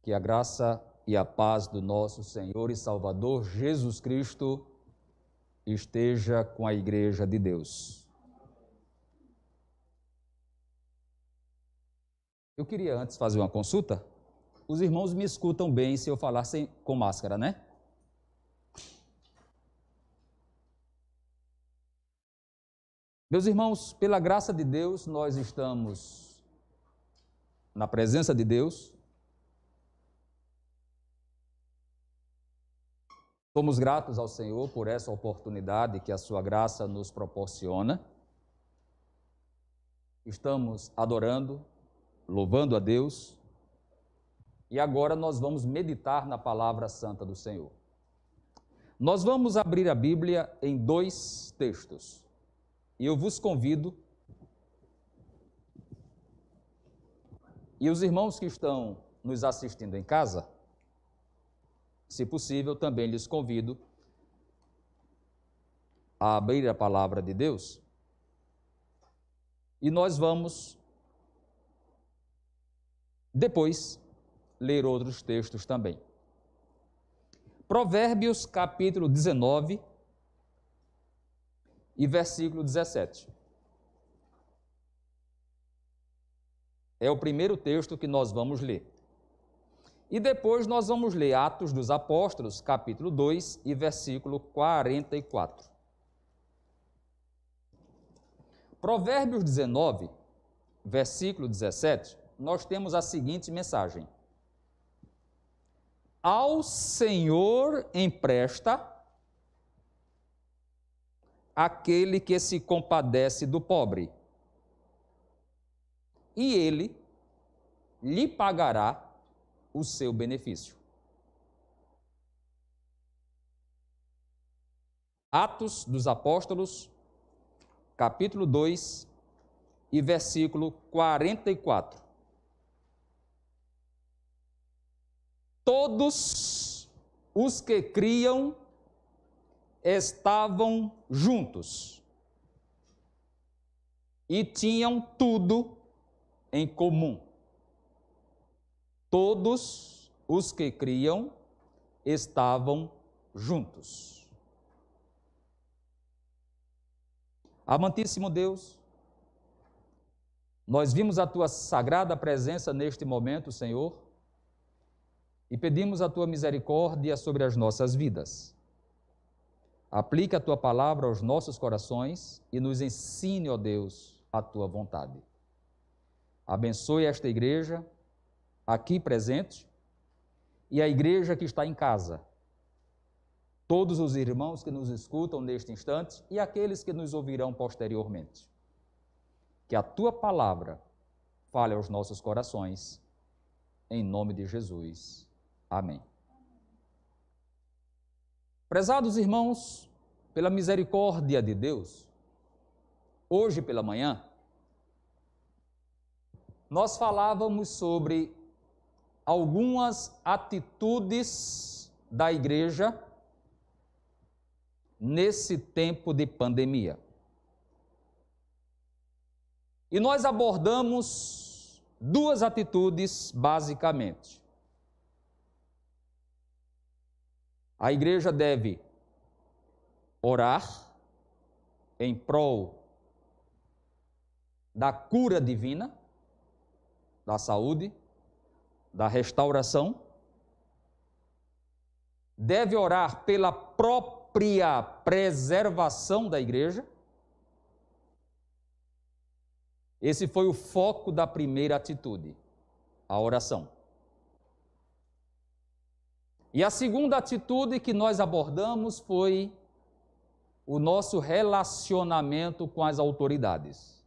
Que a graça e a paz do nosso Senhor e Salvador Jesus Cristo esteja com a Igreja de Deus. Eu queria antes fazer uma consulta. Os irmãos me escutam bem se eu falar com máscara, né? Meus irmãos, pela graça de Deus, nós estamos na presença de Deus. Somos gratos ao Senhor por essa oportunidade que a sua graça nos proporciona. Estamos adorando, louvando a Deus. E agora nós vamos meditar na palavra santa do Senhor. Nós vamos abrir a Bíblia em 2 textos. E eu vos convido, e os irmãos que estão nos assistindo em casa, se possível, também lhes convido a abrir a palavra de Deus. E nós vamos, depois, ler outros textos também. Provérbios, capítulo 19 e versículo 17. É o primeiro texto que nós vamos ler. E depois nós vamos ler Atos dos Apóstolos, capítulo 2 e versículo 44. Provérbios 19, versículo 17, nós temos a seguinte mensagem: Ao Senhor empresta aquele que se compadece do pobre, e ele lhe pagará o seu benefício. Atos dos Apóstolos, capítulo 2 e versículo 44. Todos os que criam estavam juntos e tinham tudo em comum. Todos os que criam estavam juntos. Amantíssimo Deus, nós vimos a Tua sagrada presença neste momento, Senhor, e pedimos a Tua misericórdia sobre as nossas vidas. Aplica a Tua palavra aos nossos corações e nos ensine, ó Deus, a Tua vontade. Abençoe esta igreja aqui presente e a igreja que está em casa. Todos os irmãos que nos escutam neste instante e aqueles que nos ouvirão posteriormente. Que a Tua palavra fale aos nossos corações, em nome de Jesus. Amém. Prezados irmãos, pela misericórdia de Deus, hoje pela manhã, nós falávamos sobre algumas atitudes da igreja nesse tempo de pandemia. E nós abordamos 2 atitudes basicamente. A igreja deve orar em prol da cura divina, da saúde, da restauração. Deve orar pela própria preservação da igreja. Esse foi o foco da primeira atitude, a oração. E a segunda atitude que nós abordamos foi o nosso relacionamento com as autoridades.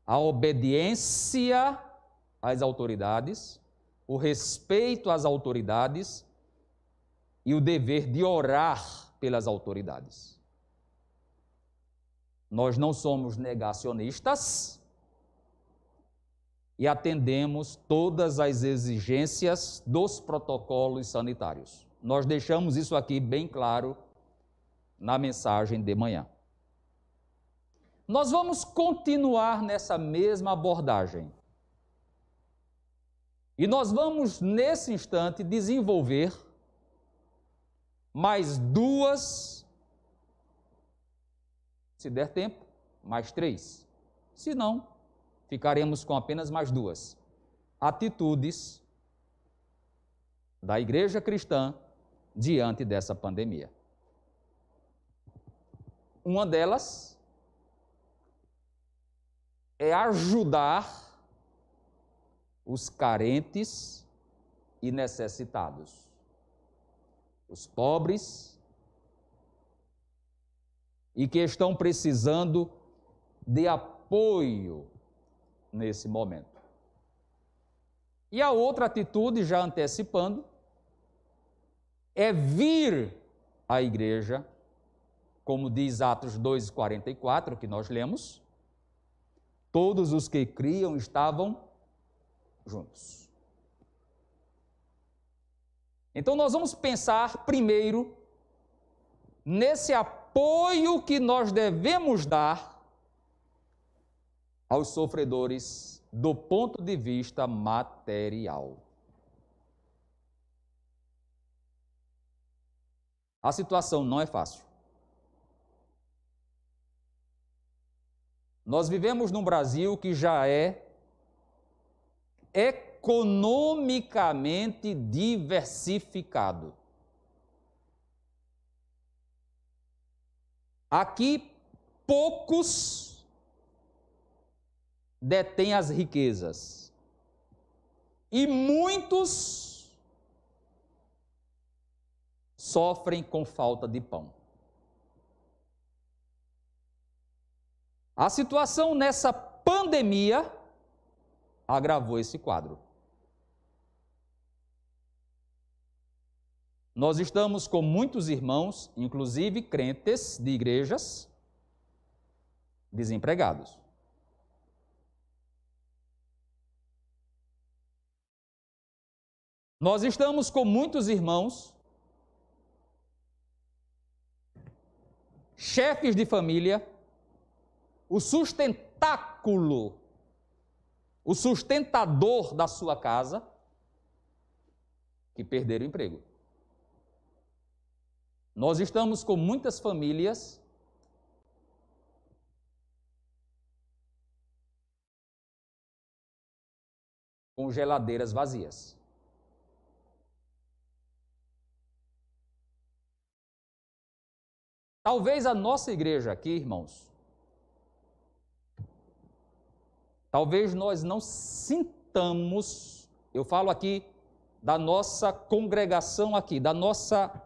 A obediência às autoridades, o respeito às autoridades e o dever de orar pelas autoridades. Nós não somos negacionistas e atendemos todas as exigências dos protocolos sanitários. Nós deixamos isso aqui bem claro na mensagem de manhã. Nós vamos continuar nessa mesma abordagem. E nós vamos, nesse instante, desenvolver mais duas, se der tempo, mais três. Se não, ficaremos com apenas mais duas atitudes da igreja cristã diante dessa pandemia. Uma delas é ajudar os carentes e necessitados, os pobres e que estão precisando de apoio nesse momento. E a outra atitude, já antecipando, é vir à igreja, como diz Atos 2:44, que nós lemos, todos os que criam estavam juntos. Então nós vamos pensar primeiro nesse apoio que nós devemos dar aos sofredores do ponto de vista material. A situação não é fácil. Nós vivemos num Brasil que já é economicamente diversificado. Aqui, poucos detêm as riquezas e muitos sofrem com falta de pão. A situação nessa pandemia agravou esse quadro. Nós estamos com muitos irmãos, inclusive crentes de igrejas, desempregados. Nós estamos com muitos irmãos, chefes de família, o sustentáculo, o sustentador da sua casa, que perderam o emprego. Nós estamos com muitas famílias com geladeiras vazias. Talvez a nossa igreja aqui, irmãos, talvez nós não sintamos, eu falo aqui da nossa congregação aqui, da nossa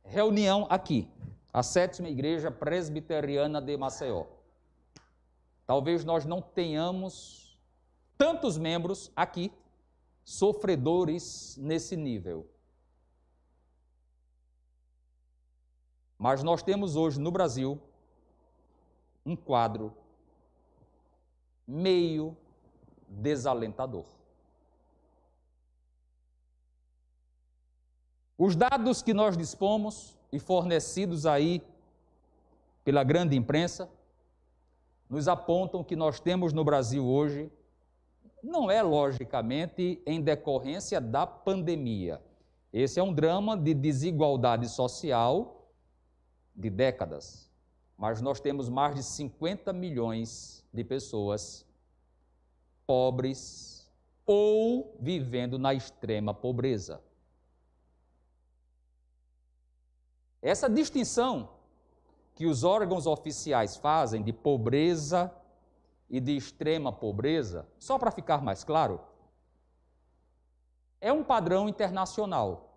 reunião aqui, a 7ª Igreja Presbiteriana de Maceió. Talvez nós não tenhamos tantos membros aqui, sofredores nesse nível. Mas nós temos hoje no Brasil um quadro meio desalentador. Os dados que nós dispomos e fornecidos aí pela grande imprensa nos apontam que nós temos no Brasil hoje, não é logicamente em decorrência da pandemia. Esse é um drama de desigualdade social de décadas, mas nós temos mais de 50 milhões de pessoas pobres ou vivendo na extrema pobreza. Essa distinção que os órgãos oficiais fazem de pobreza e de extrema pobreza, só para ficar mais claro, é um padrão internacional.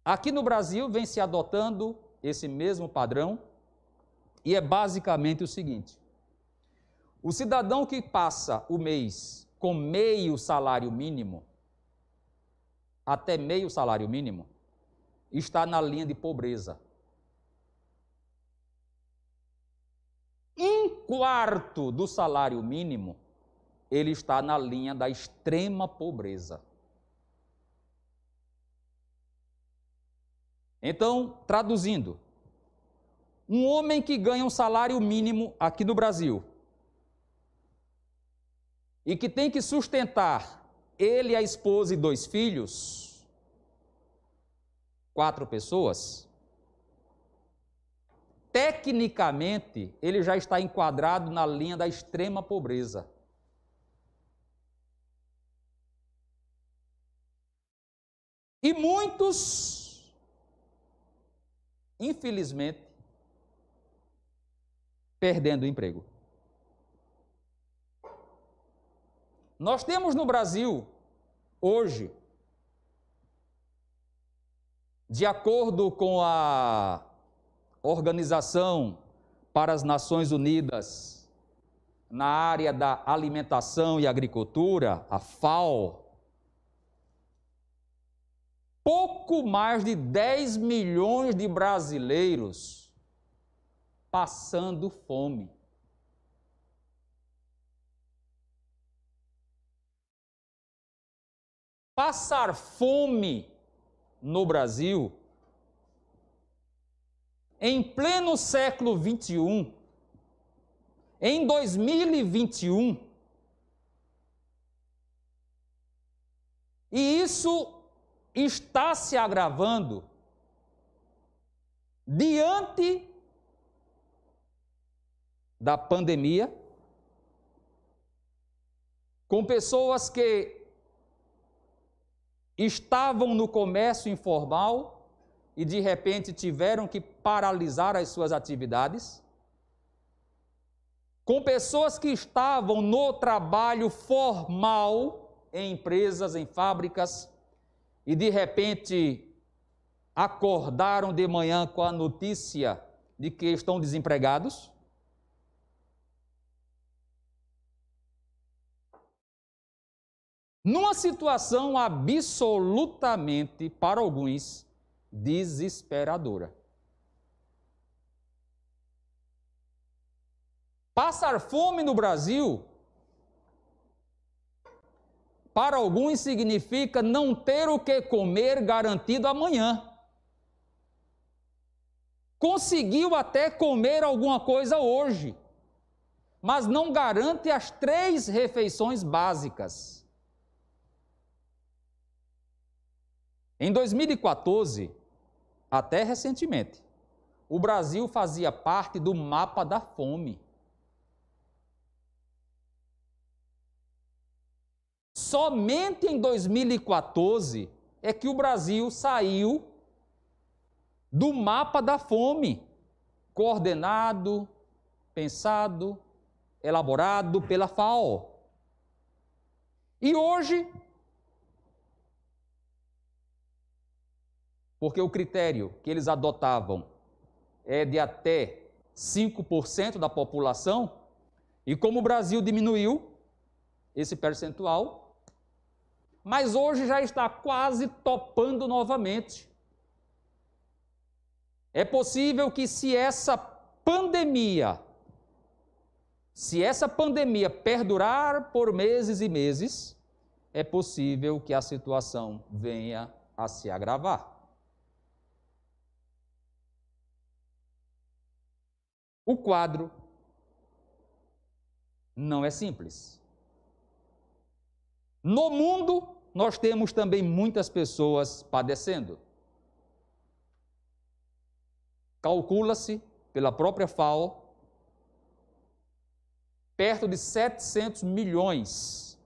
Aqui no Brasil vem se adotando esse mesmo padrão e é basicamente o seguinte: o cidadão que passa o mês com meio salário mínimo, até meio salário mínimo, está na linha de pobreza. 1/4 do salário mínimo, ele está na linha da extrema pobreza. Então, traduzindo, um homem que ganha um salário mínimo aqui no Brasil, e que tem que sustentar ele, a esposa e 2 filhos, 4 pessoas, tecnicamente ele já está enquadrado na linha da extrema pobreza. E muitos, infelizmente, perdendo o emprego. Nós temos no Brasil, hoje, de acordo com a Organização para as Nações Unidas, na área da alimentação e agricultura, a FAO, pouco mais de 10 milhões de brasileiros passando fome. Passar fome no Brasil, em pleno século XXI, em 2021, e isso está se agravando diante da pandemia, com pessoas que estavam no comércio informal e de repente tiveram que paralisar as suas atividades, com pessoas que estavam no trabalho formal em empresas, em fábricas, e de repente acordaram de manhã com a notícia de que estão desempregados. Numa situação absolutamente, para alguns, desesperadora. Passar fome no Brasil, para alguns, significa não ter o que comer garantido amanhã. Conseguiu até comer alguma coisa hoje, mas não garante as 3 refeições básicas. Em 2014, até recentemente, o Brasil fazia parte do mapa da fome. Somente em 2014 é que o Brasil saiu do mapa da fome, coordenado, pensado, elaborado pela FAO. E hoje, porque o critério que eles adotavam é de até 5% da população, e como o Brasil diminuiu esse percentual, mas hoje já está quase topando novamente. É possível que se essa pandemia perdurar por meses e meses, é possível que a situação venha a se agravar. O quadro não é simples. No mundo, nós temos também muitas pessoas padecendo. Calcula-se, pela própria FAO, perto de 700 milhões.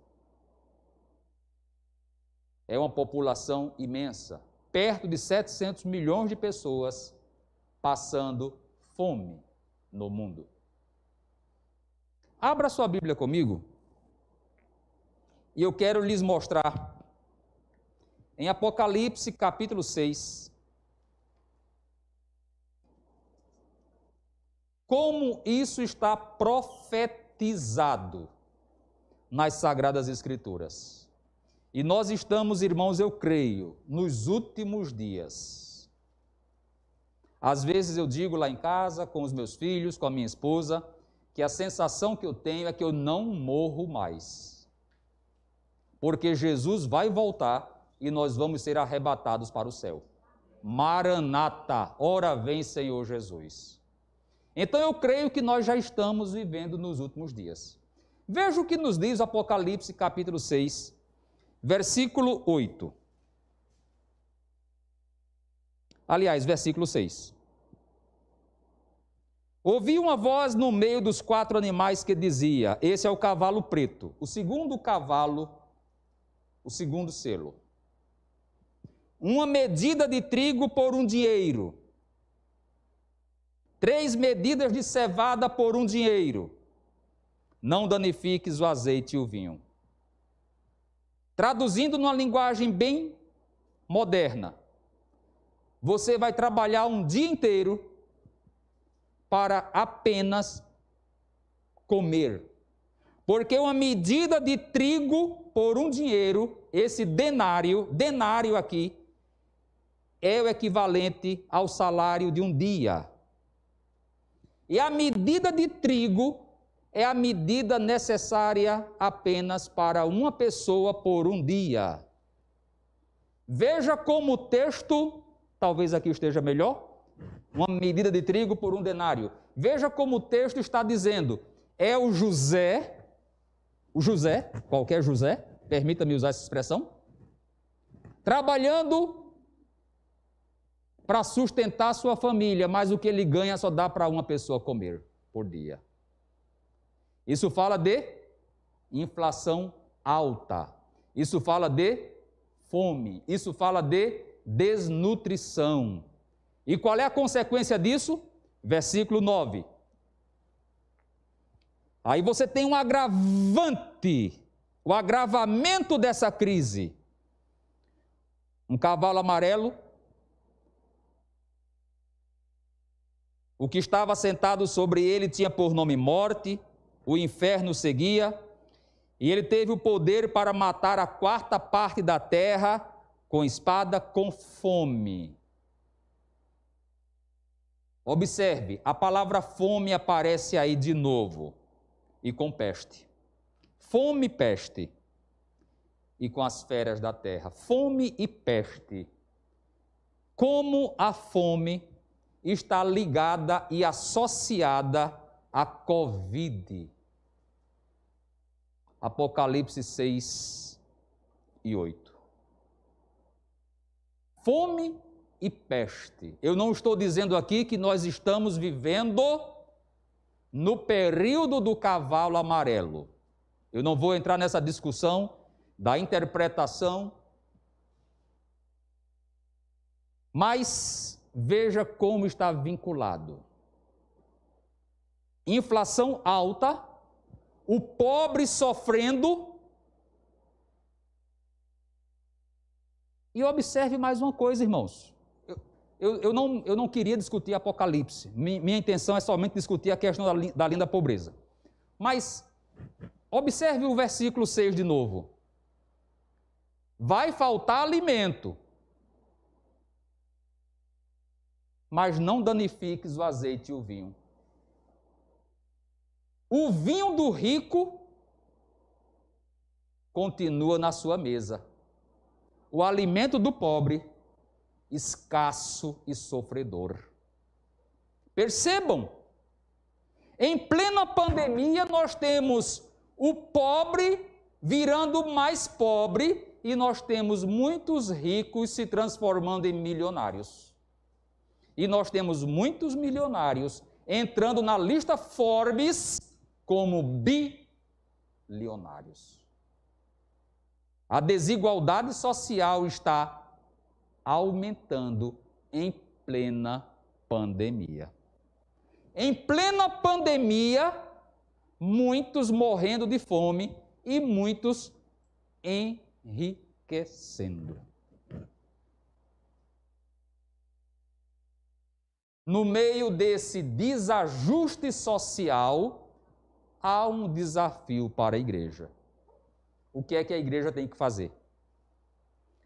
É uma população imensa. Perto de 700 milhões de pessoas passando fome no mundo. Abra sua Bíblia comigo e eu quero lhes mostrar em Apocalipse capítulo 6 como isso está profetizado nas Sagradas Escrituras. E nós estamos, irmãos, eu creio, nos últimos dias. Às vezes eu digo lá em casa, com os meus filhos, com a minha esposa, que a sensação que eu tenho é que eu não morro mais. Porque Jesus vai voltar e nós vamos ser arrebatados para o céu. Maranata, ora vem Senhor Jesus. Então eu creio que nós já estamos vivendo nos últimos dias. Veja o que nos diz Apocalipse capítulo 6, versículo 8. Aliás, versículo 6. Ouvi uma voz no meio dos 4 animais que dizia: esse é o cavalo preto, o segundo cavalo, o segundo selo. Uma medida de trigo por 1 dinheiro. 3 medidas de cevada por 1 dinheiro. Não danifiques o azeite e o vinho. Traduzindo numa linguagem bem moderna, você vai trabalhar um dia inteiro para apenas comer. Porque uma medida de trigo por 1 dinheiro, esse denário aqui, é o equivalente ao salário de um dia. E a medida de trigo é a medida necessária apenas para uma pessoa por um dia. Veja como o texto, talvez aqui esteja melhor, uma medida de trigo por 1 denário. Veja como o texto está dizendo, é o José, qualquer José, permita-me usar essa expressão, trabalhando para sustentar sua família, mas o que ele ganha só dá para uma pessoa comer por dia. Isso fala de inflação alta, isso fala de fome, isso fala de desnutrição. E qual é a consequência disso? Versículo 9. Aí você tem um agravante, o agravamento dessa crise. Um cavalo amarelo, o que estava sentado sobre ele tinha por nome Morte, o inferno seguia, e ele teve o poder para matar a 4ª parte da terra com espada, com fome. Observe, a palavra fome aparece aí de novo, e com peste. Fome e peste, e com as feras da terra. Fome e peste. Como a fome está ligada e associada à Covid. Apocalipse 6 e 8. Fome e peste. Eu não estou dizendo aqui que nós estamos vivendo no período do cavalo amarelo. Eu não vou entrar nessa discussão da interpretação, mas veja como está vinculado. Inflação alta, o pobre sofrendo. E observe mais uma coisa, irmãos. Eu não queria discutir Apocalipse. Minha intenção é somente discutir a questão da linda pobreza. Mas observe o versículo 6 de novo. Vai faltar alimento, mas não danifiques o azeite e o vinho. O vinho do rico continua na sua mesa. O alimento do pobre, escasso e sofredor. Percebam, em plena pandemia nós temos o pobre virando mais pobre e nós temos muitos ricos se transformando em milionários. E nós temos muitos milionários entrando na lista Forbes como bilionários. A desigualdade social está aumentando em plena pandemia. Em plena pandemia, muitos morrendo de fome e muitos enriquecendo. No meio desse desajuste social, há um desafio para a igreja. O que é que a igreja tem que fazer?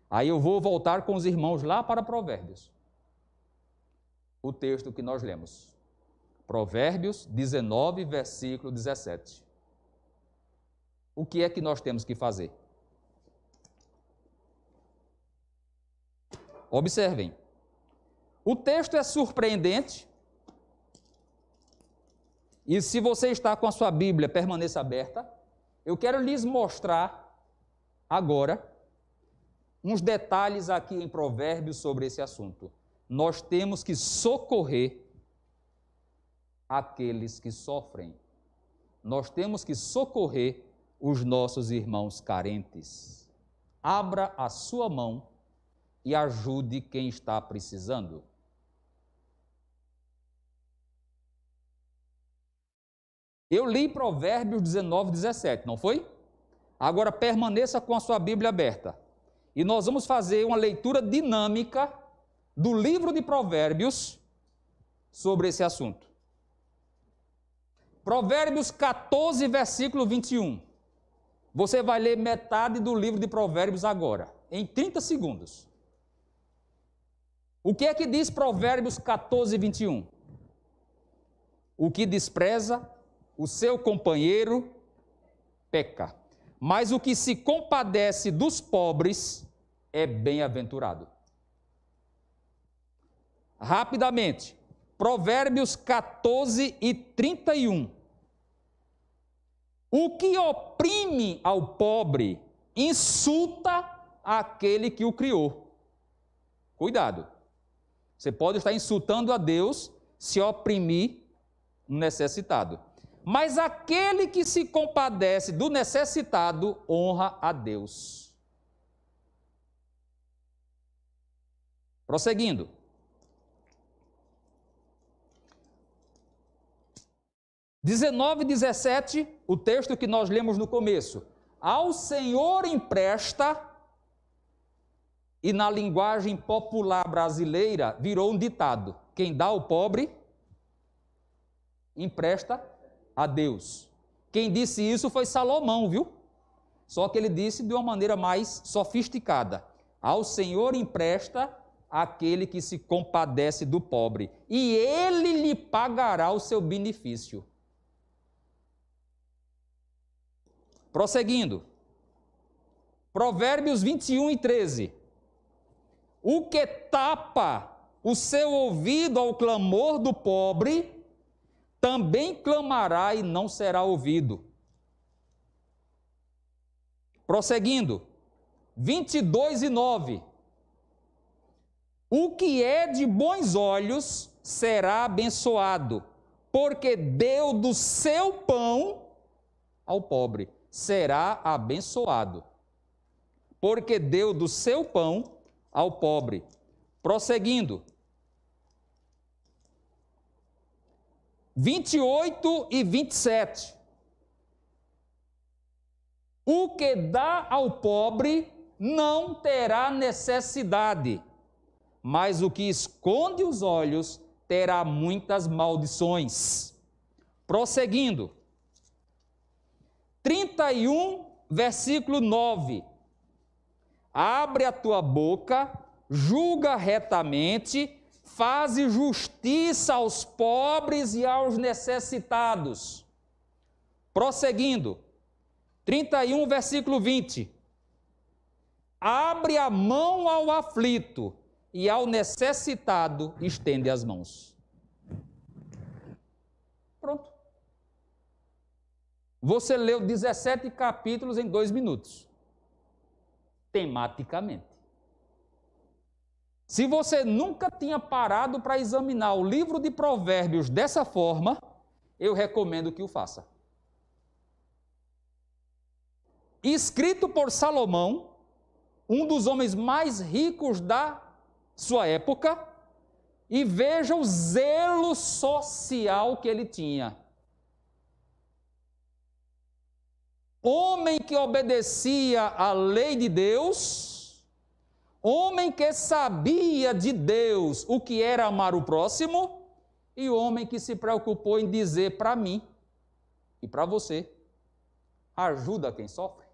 Aí eu vou voltar com os irmãos lá para Provérbios. O texto que nós lemos. Provérbios 19, versículo 17. O que é que nós temos que fazer? Observem. O texto é surpreendente. E se você está com a sua Bíblia, permaneça aberta. Eu quero lhes mostrar agora uns detalhes aqui em Provérbios sobre esse assunto. Nós temos que socorrer aqueles que sofrem. Nós temos que socorrer os nossos irmãos carentes. Abra a sua mão e ajude quem está precisando. Eu li Provérbios 19, 17, não foi? Agora permaneça com a sua Bíblia aberta. E nós vamos fazer uma leitura dinâmica do livro de Provérbios sobre esse assunto. Provérbios 14, versículo 21. Você vai ler metade do livro de Provérbios agora, em 30 segundos. O que é que diz Provérbios 14, 21? O que despreza o seu companheiro peca, mas o que se compadece dos pobres é bem-aventurado. Rapidamente, Provérbios 14 e 31. O que oprime ao pobre insulta aquele que o criou. Cuidado. Você pode estar insultando a Deus se oprimir um necessitado. Mas aquele que se compadece do necessitado honra a Deus. Prosseguindo. (19 e 17), o texto que nós lemos no começo. Ao Senhor empresta, e na linguagem popular brasileira virou um ditado: quem dá ao pobre, empresta a Deus. Quem disse isso foi Salomão, viu? Só que ele disse de uma maneira mais sofisticada: ao Senhor empresta aquele que se compadece do pobre, e ele lhe pagará o seu benefício. Prosseguindo. Provérbios 21 e 13. O que tapa o seu ouvido ao clamor do pobre, também clamará e não será ouvido. Prosseguindo. 22 e 9. O que é de bons olhos será abençoado, porque deu do seu pão ao pobre. Será abençoado, porque deu do seu pão ao pobre. Prosseguindo. 28 e 27. O que dá ao pobre não terá necessidade, mas o que esconde os olhos terá muitas maldições. Prosseguindo. 31, versículo 9. Abre a tua boca, julga retamente, faze justiça aos pobres e aos necessitados. Prosseguindo. 31, versículo 20. Abre a mão ao aflito e ao necessitado estende as mãos. Pronto. Você leu 17 capítulos em 2 minutos. Tematicamente. Se você nunca tinha parado para examinar o livro de Provérbios dessa forma, eu recomendo que o faça. Escrito por Salomão, um dos homens mais ricos da sua época, e veja o zelo social que ele tinha. Homem que obedecia à lei de Deus, homem que sabia de Deus o que era amar o próximo, e homem que se preocupou em dizer para mim e para você: ajuda quem sofre.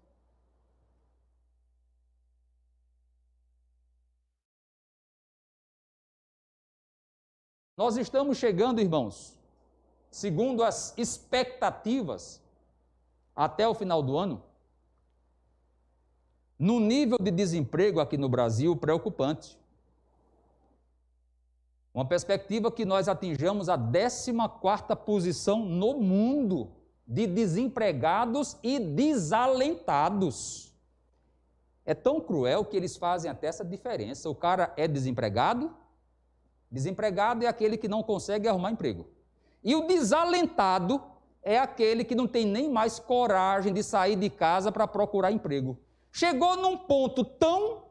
Nós estamos chegando, irmãos, segundo as expectativas, até o final do ano, no nível de desemprego aqui no Brasil preocupante. Uma perspectiva que nós atinjamos a 14ª posição no mundo de desempregados e desalentados. É tão cruel que eles fazem até essa diferença. O cara é desempregado, desempregado é aquele que não consegue arrumar emprego. E o desalentado é aquele que não tem nem mais coragem de sair de casa para procurar emprego. Chegou num ponto tão...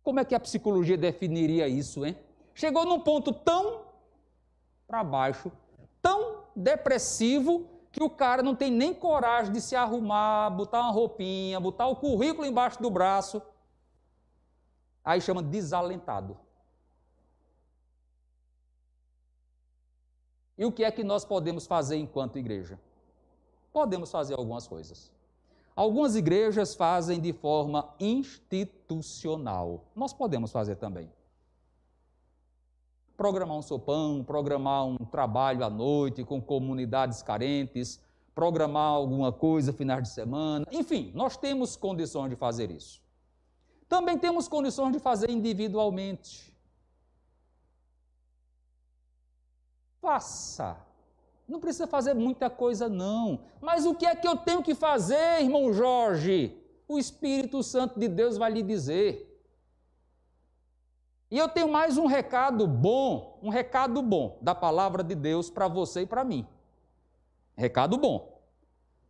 Como é que a psicologia definiria isso, hein? Chegou num ponto tão para baixo, tão depressivo, que o cara não tem nem coragem de se arrumar, botar uma roupinha, botar o currículo embaixo do braço. Aí chama desalentado. E o que é que nós podemos fazer enquanto igreja? Podemos fazer algumas coisas. Algumas igrejas fazem de forma institucional. Nós podemos fazer também. Programar um sopão, programar um trabalho à noite com comunidades carentes, programar alguma coisa finais de semana. Enfim, nós temos condições de fazer isso. Também temos condições de fazer individualmente. Faça. Não precisa fazer muita coisa, não. Mas o que é que eu tenho que fazer, irmão Jorge? O Espírito Santo de Deus vai lhe dizer. E eu tenho mais um recado bom da palavra de Deus para você e para mim. Recado bom.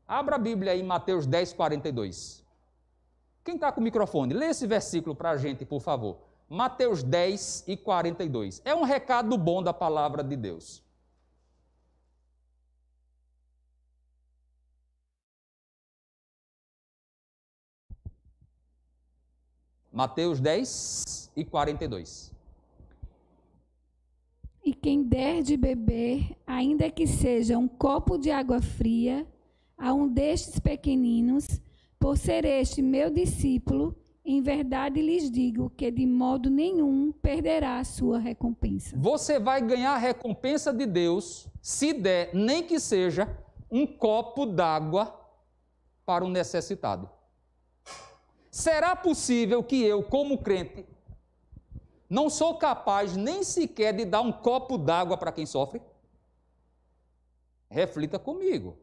Abra a Bíblia aí em Mateus 10, 42. Quem está com o microfone, lê esse versículo para a gente, por favor. Mateus 10 e 42. É um recado bom da palavra de Deus. Mateus 10 e 42. E quem der de beber, ainda que seja um copo de água fria, a um destes pequeninos, por ser este meu discípulo, em verdade lhes digo que de modo nenhum perderá a sua recompensa. Você vai ganhar a recompensa de Deus se der, nem que seja, um copo d'água para um necessitado. Será possível que eu, como crente, não sou capaz nem sequer de dar um copo d'água para quem sofre? Reflita comigo.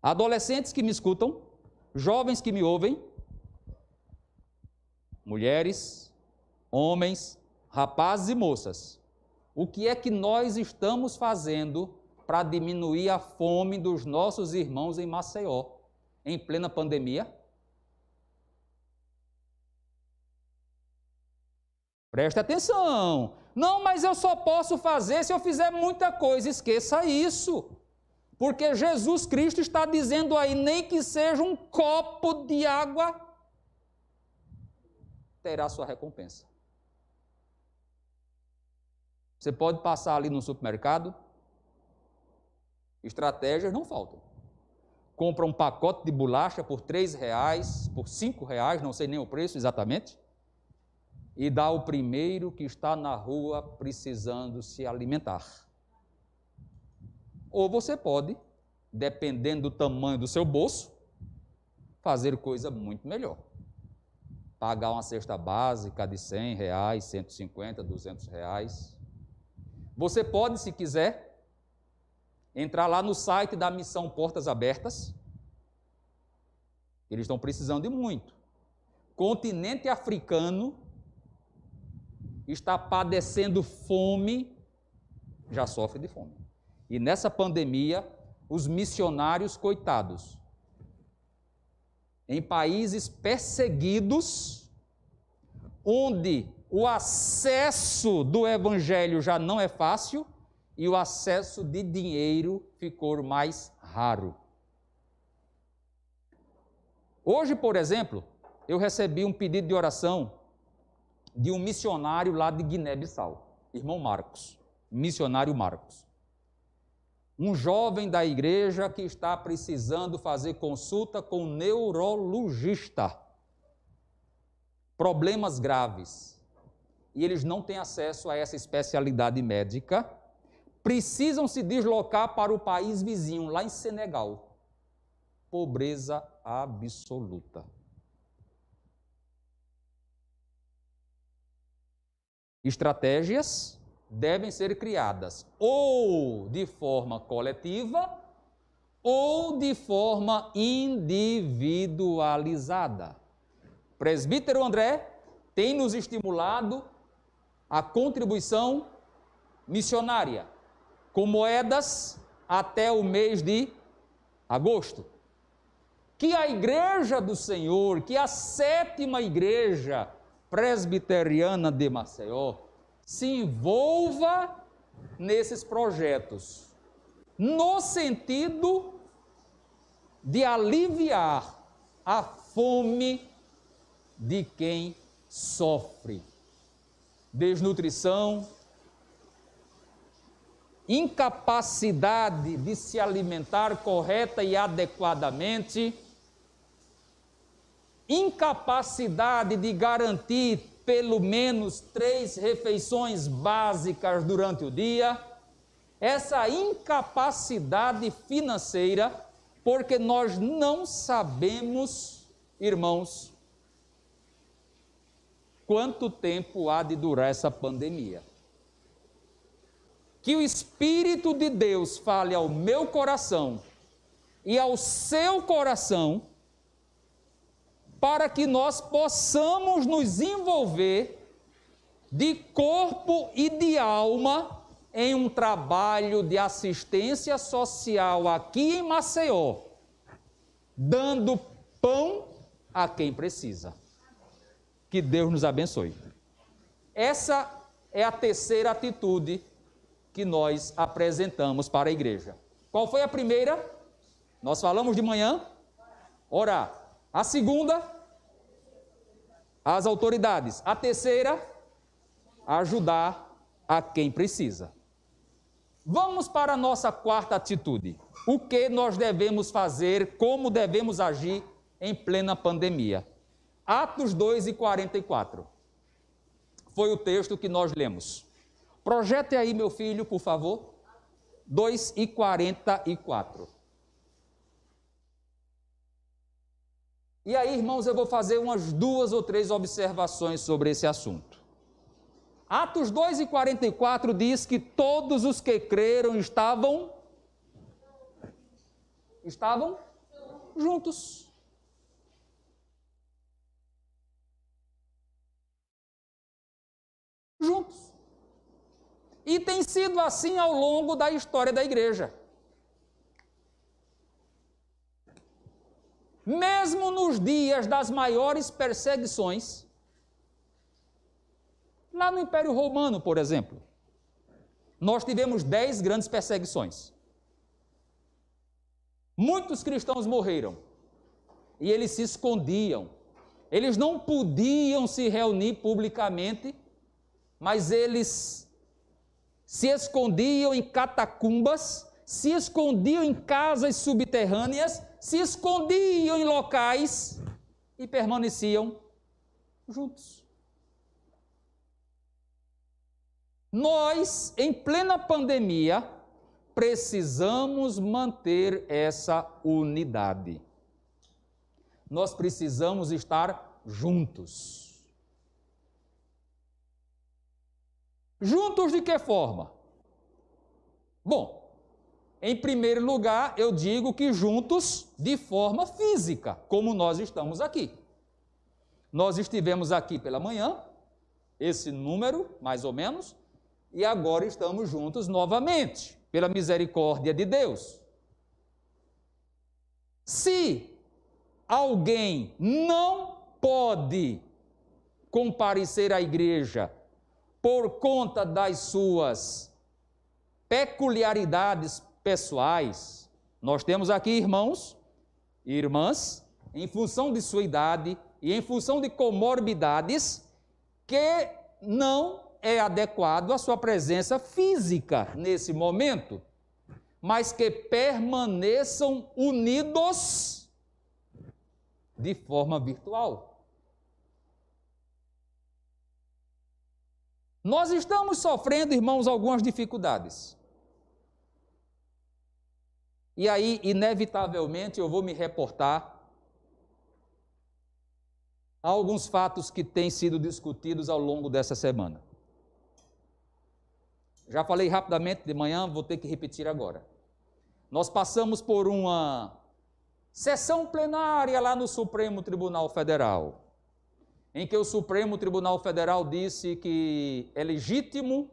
Adolescentes que me escutam, jovens que me ouvem, mulheres, homens, rapazes e moças, o que é que nós estamos fazendo para diminuir a fome dos nossos irmãos em Maceió, em plena pandemia? Preste atenção. Não, mas eu só posso fazer se eu fizer muita coisa. Esqueça isso. Porque Jesus Cristo está dizendo aí, nem que seja um copo de água, terá sua recompensa. Você pode passar ali no supermercado, estratégias não faltam. Compra um pacote de bolacha por R$3, por R$5, não sei nem o preço exatamente, e dá ao primeiro que está na rua precisando se alimentar. Ou você pode, dependendo do tamanho do seu bolso, fazer coisa muito melhor. Pagar uma cesta básica de R$100, R$150, R$200. Você pode, se quiser, entrar lá no site da Missão Portas Abertas. Eles estão precisando de muito. Continente africano está padecendo fome, já sofre de fome. E nessa pandemia, os missionários, coitados, em países perseguidos, onde o acesso do evangelho já não é fácil e o acesso de dinheiro ficou mais raro. Hoje, por exemplo, eu recebi um pedido de oração de um missionário lá de Guiné-Bissau, irmão Marcos, missionário Marcos. Um jovem da igreja que está precisando fazer consulta com um neurologista. Problemas graves. E eles não têm acesso a essa especialidade médica. Precisam se deslocar para o país vizinho, lá em Senegal. Pobreza absoluta. Estratégias devem ser criadas ou de forma coletiva ou de forma individualizada. Presbítero André tem nos estimulado a contribuição missionária, com moedas até o mês de agosto. Que a Igreja do Senhor, que a 7ª Igreja Presbiteriana de Maceió, se envolva nesses projetos, no sentido de aliviar a fome de quem sofre. Desnutrição, incapacidade de se alimentar correta e adequadamente, incapacidade de garantir pelo menos 3 refeições básicas durante o dia, essa incapacidade financeira, porque nós não sabemos, irmãos, quanto tempo há de durar essa pandemia. Que o Espírito de Deus fale ao meu coração e ao seu coração, para que nós possamos nos envolver de corpo e de alma em um trabalho de assistência social aqui em Maceió, dando pão a quem precisa. Que Deus nos abençoe. Essa é a 3ª atitude que nós apresentamos para a igreja. Qual foi a primeira? Nós falamos de manhã? Orar. A 2ª, as autoridades. A 3ª, ajudar a quem precisa. Vamos para a nossa 4ª atitude. O que nós devemos fazer, como devemos agir em plena pandemia? Atos 2:44. Foi o texto que nós lemos. Projete aí, meu filho, por favor. 2:44. E aí, irmãos, eu vou fazer umas 2 ou 3 observações sobre esse assunto. Atos 2:44 diz que todos os que creram estavam juntos. Juntos. E tem sido assim ao longo da história da igreja. Mesmo nos dias das maiores perseguições, lá no Império Romano, por exemplo, nós tivemos 10 grandes perseguições. Muitos cristãos morreram e eles se escondiam. Eles não podiam se reunir publicamente, mas eles se escondiam em catacumbas, se escondiam em casas subterrâneas, se escondiam em locais e permaneciam juntos. Nós, em plena pandemia, precisamos manter essa unidade. Nós precisamos estar juntos. Juntos de que forma? Bom, em primeiro lugar, eu digo que juntos de forma física, como nós estamos aqui. Nós estivemos aqui pela manhã, esse número, mais ou menos, e agora estamos juntos novamente, pela misericórdia de Deus. Se alguém não pode comparecer à igreja por conta das suas peculiaridades pessoais, nós temos aqui irmãos e irmãs, em função de sua idade e em função de comorbidades, que não é adequado a sua presença física nesse momento, mas que permaneçam unidos de forma virtual. Nós estamos sofrendo, irmãos, algumas dificuldades. E aí, inevitavelmente, eu vou me reportar a alguns fatos que têm sido discutidos ao longo dessa semana. Já falei rapidamente de manhã, vou ter que repetir agora. Nós passamos por uma sessão plenária lá no Supremo Tribunal Federal, em que o Supremo Tribunal Federal disse que é legítimo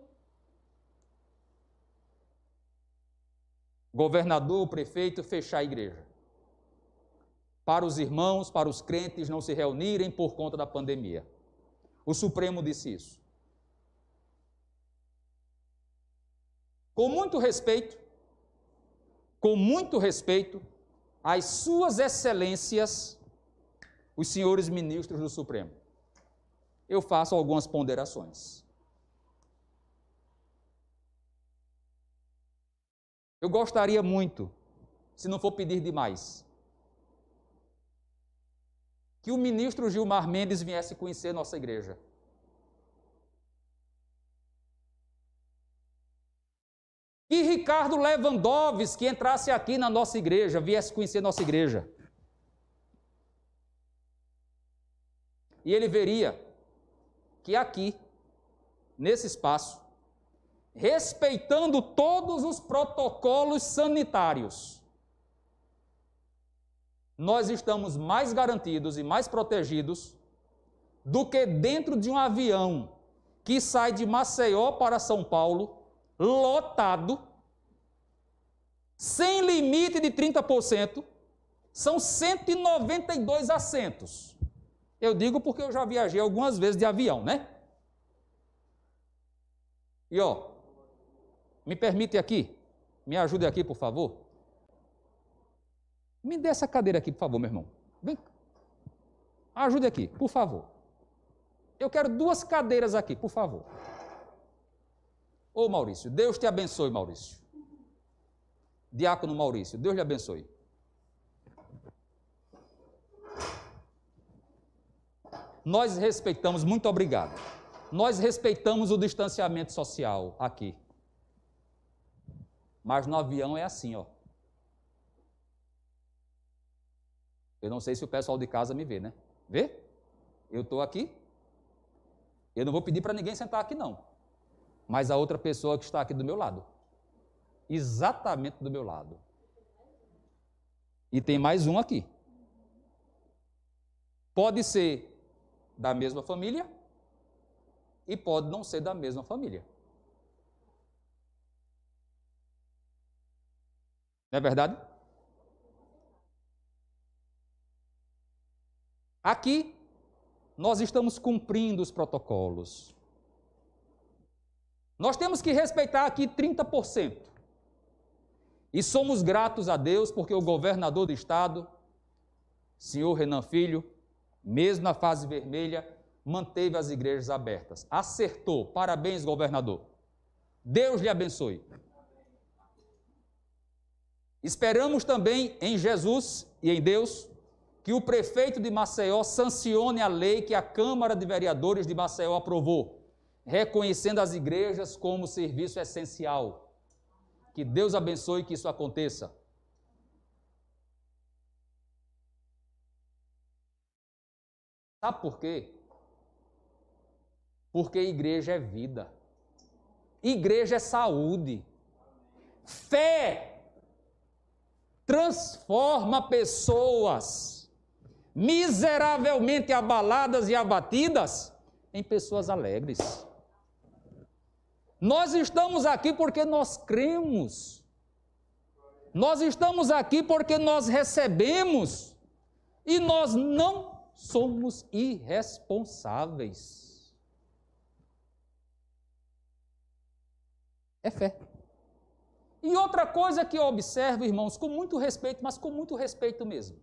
governador, prefeito fechar a igreja, para os irmãos, para os crentes não se reunirem por conta da pandemia. O Supremo disse isso. Com muito respeito às suas excelências, os senhores ministros do Supremo, eu faço algumas ponderações. Eu gostaria muito, se não for pedir demais, que o ministro Gilmar Mendes viesse conhecer nossa igreja. Que Ricardo Lewandowski entrasse aqui na nossa igreja, viesse conhecer nossa igreja. E ele veria que aqui, nesse espaço, respeitando todos os protocolos sanitários, nós estamos mais garantidos e mais protegidos do que dentro de um avião que sai de Maceió para São Paulo, lotado, sem limite de 30%, são 192 assentos. Eu digo porque eu já viajei algumas vezes de avião, né? E me permite aqui, me ajude aqui, por favor. Me dê essa cadeira aqui, por favor, meu irmão. Vem. Ajude aqui, por favor. Eu quero 2 cadeiras aqui, por favor. Ô Maurício, Deus te abençoe, Maurício. Diácono Maurício, Deus lhe abençoe. Nós respeitamos, muito obrigado. Nós respeitamos o distanciamento social aqui. Mas no avião é assim, Eu não sei se o pessoal de casa me vê, né? Vê? Eu estou aqui. Eu não vou pedir para ninguém sentar aqui, não. Mas a outra pessoa que está aqui do meu lado. Exatamente do meu lado. E tem mais um aqui. Pode ser da mesma família e pode não ser da mesma família. Não é verdade? Aqui, nós estamos cumprindo os protocolos. Nós temos que respeitar aqui 30%. E somos gratos a Deus porque o governador do estado, senhor Renan Filho, mesmo na fase vermelha, manteve as igrejas abertas. Acertou. Parabéns, governador. Deus lhe abençoe. Esperamos também em Jesus e em Deus que o prefeito de Maceió sancione a lei que a Câmara de Vereadores de Maceió aprovou, reconhecendo as igrejas como serviço essencial. Que Deus abençoe que isso aconteça. Sabe por quê? Porque igreja é vida. Igreja é saúde. Fé transforma pessoas miseravelmente abaladas e abatidas em pessoas alegres. Nós estamos aqui porque nós cremos. Nós estamos aqui porque nós recebemos. E nós não somos irresponsáveis. É fé. E outra coisa que eu observo, irmãos, com muito respeito, mas com muito respeito mesmo.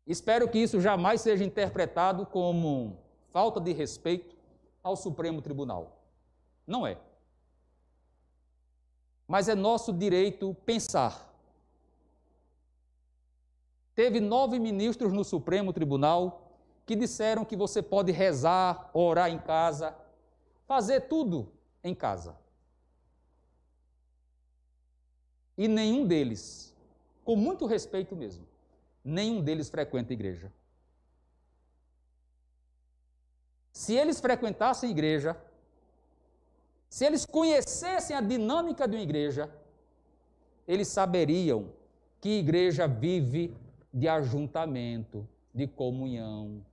Espero que isso jamais seja interpretado como falta de respeito ao Supremo Tribunal. Não é. Mas é nosso direito pensar. Teve 9 ministros no Supremo Tribunal que disseram que você pode rezar, orar em casa, fazer tudo em casa. E nenhum deles, com muito respeito mesmo, nenhum deles frequenta a igreja. se eles frequentassem igreja, se eles conhecessem a dinâmica de uma igreja, eles saberiam que igreja vive de ajuntamento, de comunhão.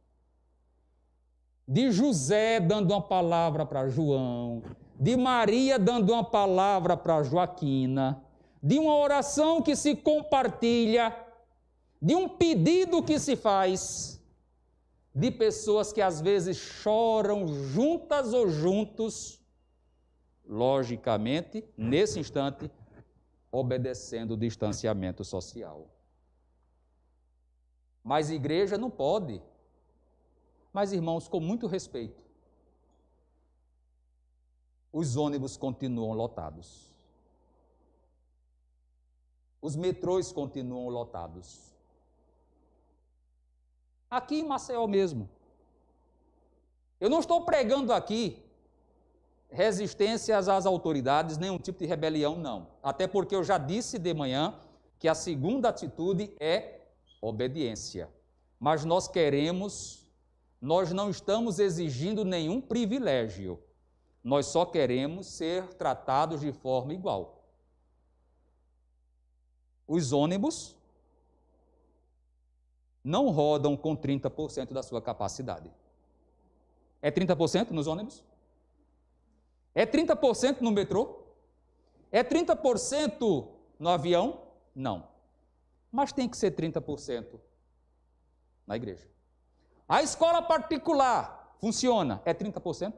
De José dando uma palavra para João, de Maria dando uma palavra para Joaquina, de uma oração que se compartilha, de um pedido que se faz, de pessoas que às vezes choram juntas ou juntos, logicamente, nesse instante, obedecendo o distanciamento social. Mas igreja não pode. Mas, irmãos, com muito respeito, os ônibus continuam lotados. Os metrôs continuam lotados. Aqui em Maceió mesmo. Eu não estou pregando aqui resistências às autoridades, nenhum tipo de rebelião, não. Até porque eu já disse de manhã que a segunda atitude é obediência. Mas nós não estamos exigindo nenhum privilégio. Nós só queremos ser tratados de forma igual. Os ônibus não rodam com 30% da sua capacidade. É 30% nos ônibus? É 30% no metrô? É 30% no avião? Não. Mas tem que ser 30% na igreja. A escola particular funciona? É 30%?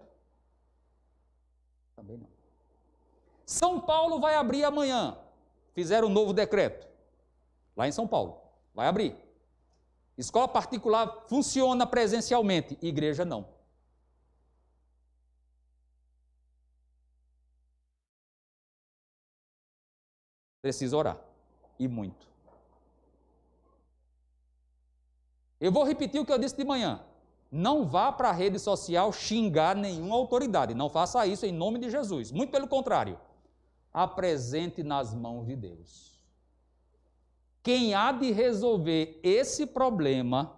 Também não. São Paulo vai abrir amanhã. Fizeram um novo decreto. Lá em São Paulo. Vai abrir. Escola particular funciona presencialmente. Igreja não. Precisa orar. E muito. Eu vou repetir o que eu disse de manhã. Não vá para a rede social xingar nenhuma autoridade. Não faça isso em nome de Jesus. Muito pelo contrário. Apresente nas mãos de Deus. Quem há de resolver esse problema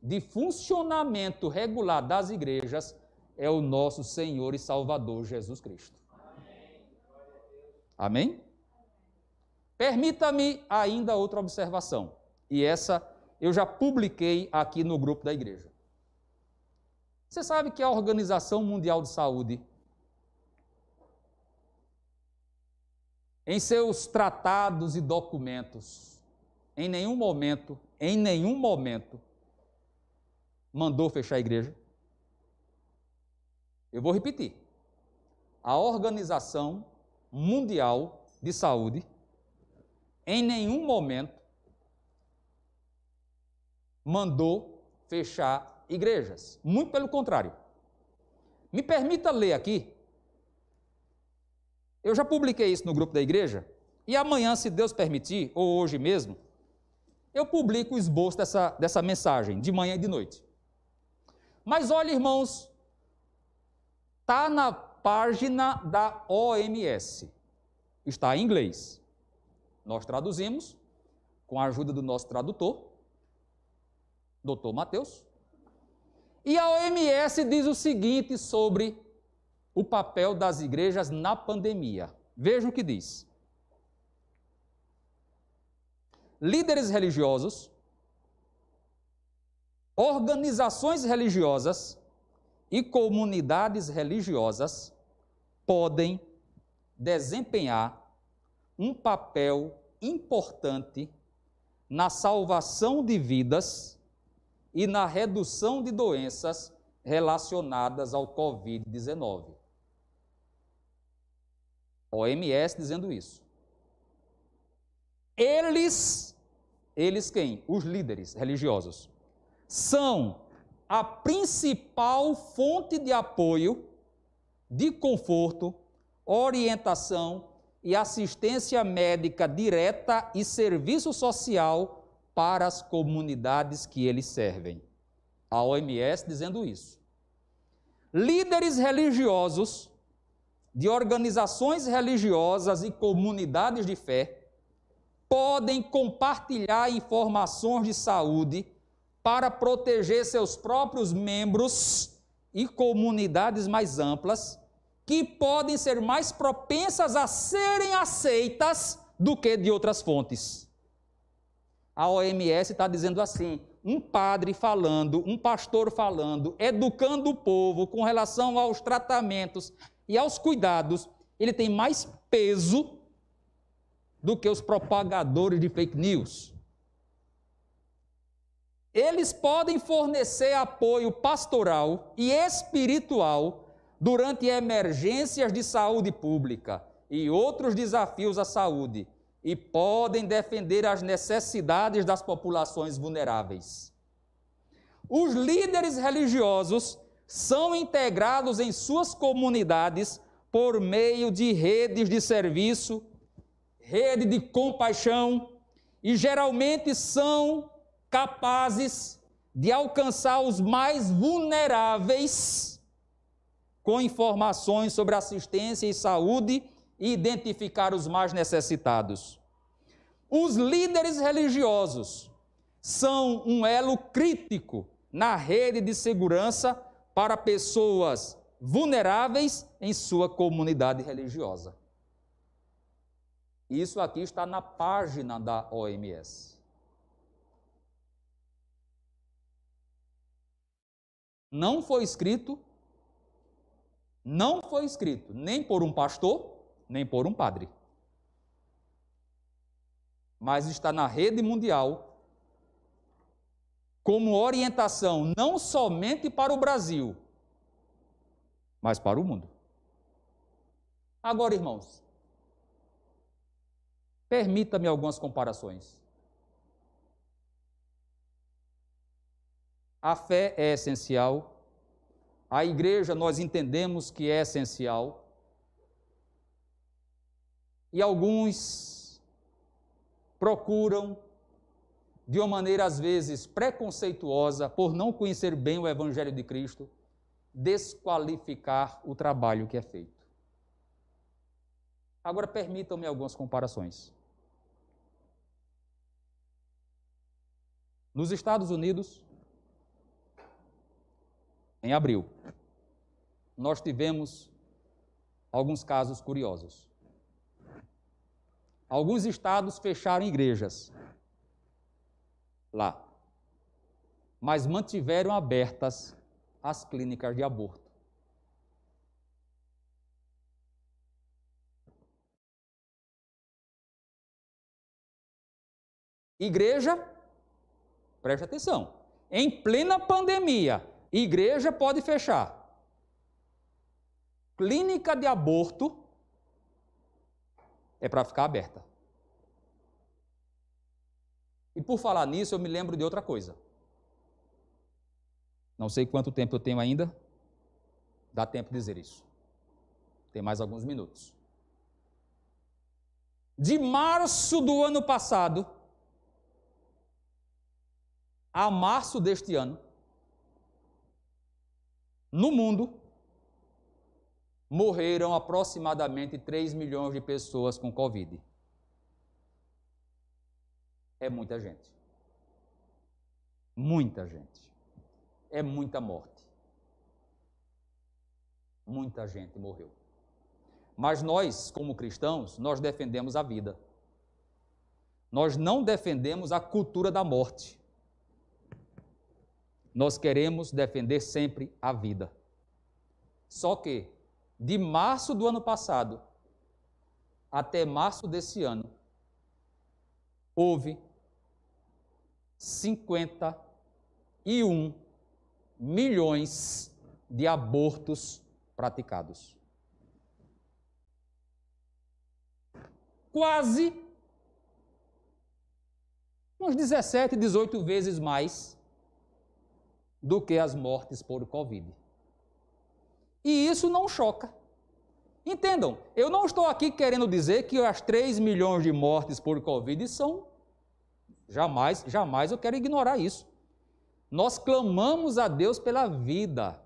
de funcionamento regular das igrejas é o nosso Senhor e Salvador Jesus Cristo. Amém? Permita-me ainda outra observação. E essa eu já publiquei aqui no grupo da igreja. Você sabe que a Organização Mundial de Saúde, em seus tratados e documentos, em nenhum momento, mandou fechar a igreja? Eu vou repetir. A Organização Mundial de Saúde, em nenhum momento, mandou fechar igrejas. Muito pelo contrário. Me permita ler aqui. Eu já publiquei isso no grupo da igreja, e amanhã, se Deus permitir, ou hoje mesmo, eu publico o esboço dessa mensagem, de manhã e de noite. Mas olha, irmãos, está na página da OMS. Está em inglês. Nós traduzimos, com a ajuda do nosso tradutor, Dr. Mateus. E a OMS diz o seguinte sobre o papel das igrejas na pandemia. Veja o que diz. Líderes religiosos, organizações religiosas e comunidades religiosas podem desempenhar um papel importante na salvação de vidas e na redução de doenças relacionadas ao Covid-19. OMS dizendo isso. Eles quem? Os líderes religiosos. São a principal fonte de apoio, de conforto, orientação e assistência médica direta e serviço social para as comunidades que eles servem. A OMS dizendo isso. Líderes religiosos de organizações religiosas e comunidades de fé podem compartilhar informações de saúde para proteger seus próprios membros e comunidades mais amplas que podem ser mais propensas a serem aceitas do que de outras fontes. A OMS está dizendo assim, um padre falando, um pastor falando, educando o povo com relação aos tratamentos e aos cuidados, ele tem mais peso do que os propagadores de fake news. Eles podem fornecer apoio pastoral e espiritual durante emergências de saúde pública e outros desafios à saúde, e podem defender as necessidades das populações vulneráveis. Os líderes religiosos são integrados em suas comunidades por meio de redes de serviço, rede de compaixão, e geralmente são capazes de alcançar os mais vulneráveis com informações sobre assistência e saúde e identificar os mais necessitados. Os líderes religiosos são um elo crítico na rede de segurança para pessoas vulneráveis em sua comunidade religiosa. Isso aqui está na página da OMS. Não foi escrito nem por um pastor, nem por um padre. Mas está na rede mundial como orientação não somente para o Brasil, mas para o mundo. Agora, irmãos, permita-me algumas comparações. A fé é essencial, a igreja nós entendemos que é essencial, e alguns procuram, de uma maneira às vezes preconceituosa, por não conhecer bem o Evangelho de Cristo, desqualificar o trabalho que é feito. Agora permitam-me algumas comparações. Nos Estados Unidos, em abril, nós tivemos alguns casos curiosos. Alguns estados fecharam igrejas lá, mas mantiveram abertas as clínicas de aborto. Igreja, preste atenção, em plena pandemia, igreja pode fechar. Clínica de aborto é para ficar aberta. E por falar nisso, eu me lembro de outra coisa. Não sei quanto tempo eu tenho ainda. Dá tempo de dizer isso. Tem mais alguns minutos. De março do ano passado a março deste ano, no mundo, morreram aproximadamente 3 milhões de pessoas com Covid. É muita gente. Muita gente. É muita morte. Muita gente morreu. Mas nós, como cristãos, nós defendemos a vida. Nós não defendemos a cultura da morte. Nós queremos defender sempre a vida. Só que, de março do ano passado até março desse ano, houve 51 milhões de abortos praticados. Quase uns 17, 18 vezes mais do que as mortes por Covid. E isso não choca. Entendam, eu não estou aqui querendo dizer que as 3 milhões de mortes por Covid são... Jamais eu quero ignorar isso. Nós clamamos a Deus pela vida.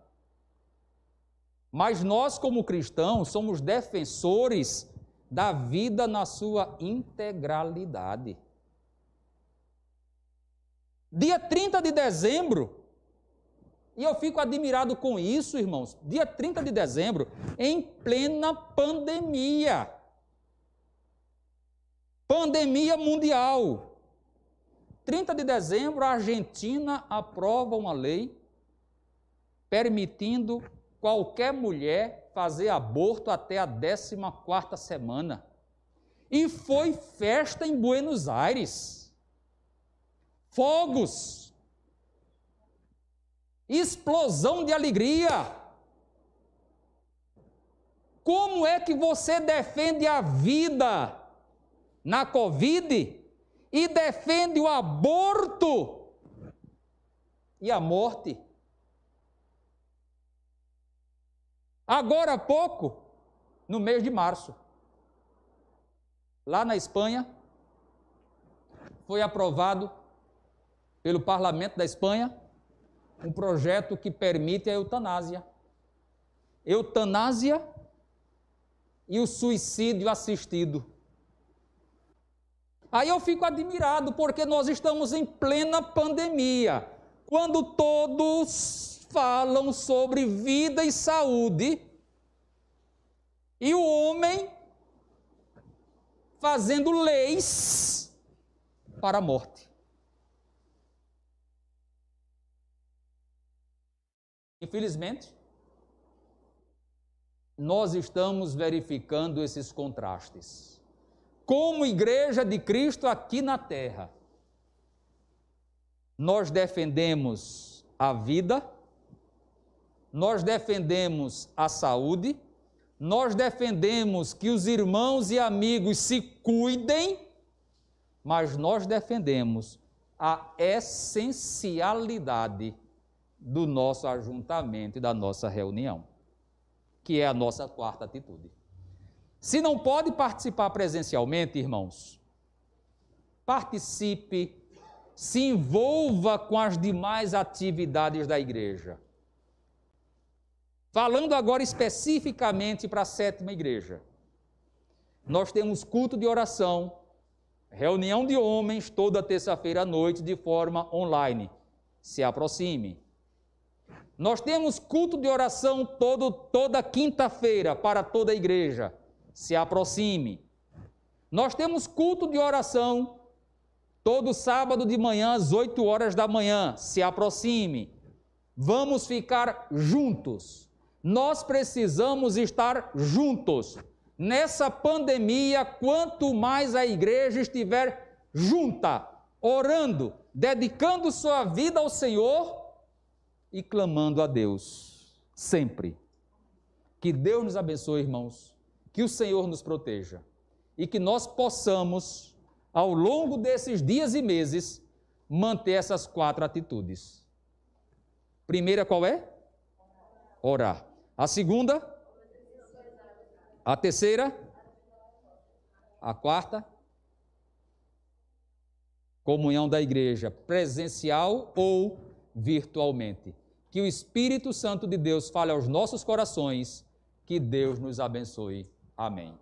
Mas nós, como cristãos, somos defensores da vida na sua integralidade. Dia 30 de dezembro, E eu fico admirado com isso, irmãos. Dia 30 de dezembro, em plena pandemia. Pandemia mundial. 30 de dezembro, a Argentina aprova uma lei permitindo qualquer mulher fazer aborto até a 14ª semana. E foi festa em Buenos Aires. Fogos. Explosão de alegria. Como é que você defende a vida na Covid e defende o aborto e a morte? Agora há pouco, no mês de março, lá na Espanha, foi aprovado pelo Parlamento da Espanha um projeto que permite a eutanásia. Eutanásia e o suicídio assistido. Aí eu fico admirado, porque nós estamos em plena pandemia, quando todos falam sobre vida e saúde, e o homem fazendo leis para a morte. Infelizmente, nós estamos verificando esses contrastes. Como Igreja de Cristo aqui na Terra, nós defendemos a vida, nós defendemos a saúde, nós defendemos que os irmãos e amigos se cuidem, mas nós defendemos a essencialidade do nosso ajuntamento e da nossa reunião, que é a nossa quarta atitude. Se não pode participar presencialmente, irmãos, participe, se envolva com as demais atividades da igreja. Falando agora especificamente para a 7ª igreja, nós temos culto de oração, reunião de homens toda terça-feira à noite de forma online. Se aproxime. Nós temos culto de oração toda quinta-feira para toda a igreja. Se aproxime. Nós temos culto de oração todo sábado de manhã às 8 horas da manhã. Se aproxime. Vamos ficar juntos. Nós precisamos estar juntos. Nessa pandemia, quanto mais a igreja estiver junta, orando, dedicando sua vida ao Senhor e clamando a Deus, sempre. Que Deus nos abençoe, irmãos, que o Senhor nos proteja e que nós possamos, ao longo desses dias e meses, manter essas 4 atitudes. Primeira qual é? Orar. A segunda? A terceira? A quarta? Comunhão da igreja, presencial ou virtualmente. Que o Espírito Santo de Deus fale aos nossos corações, que Deus nos abençoe. Amém.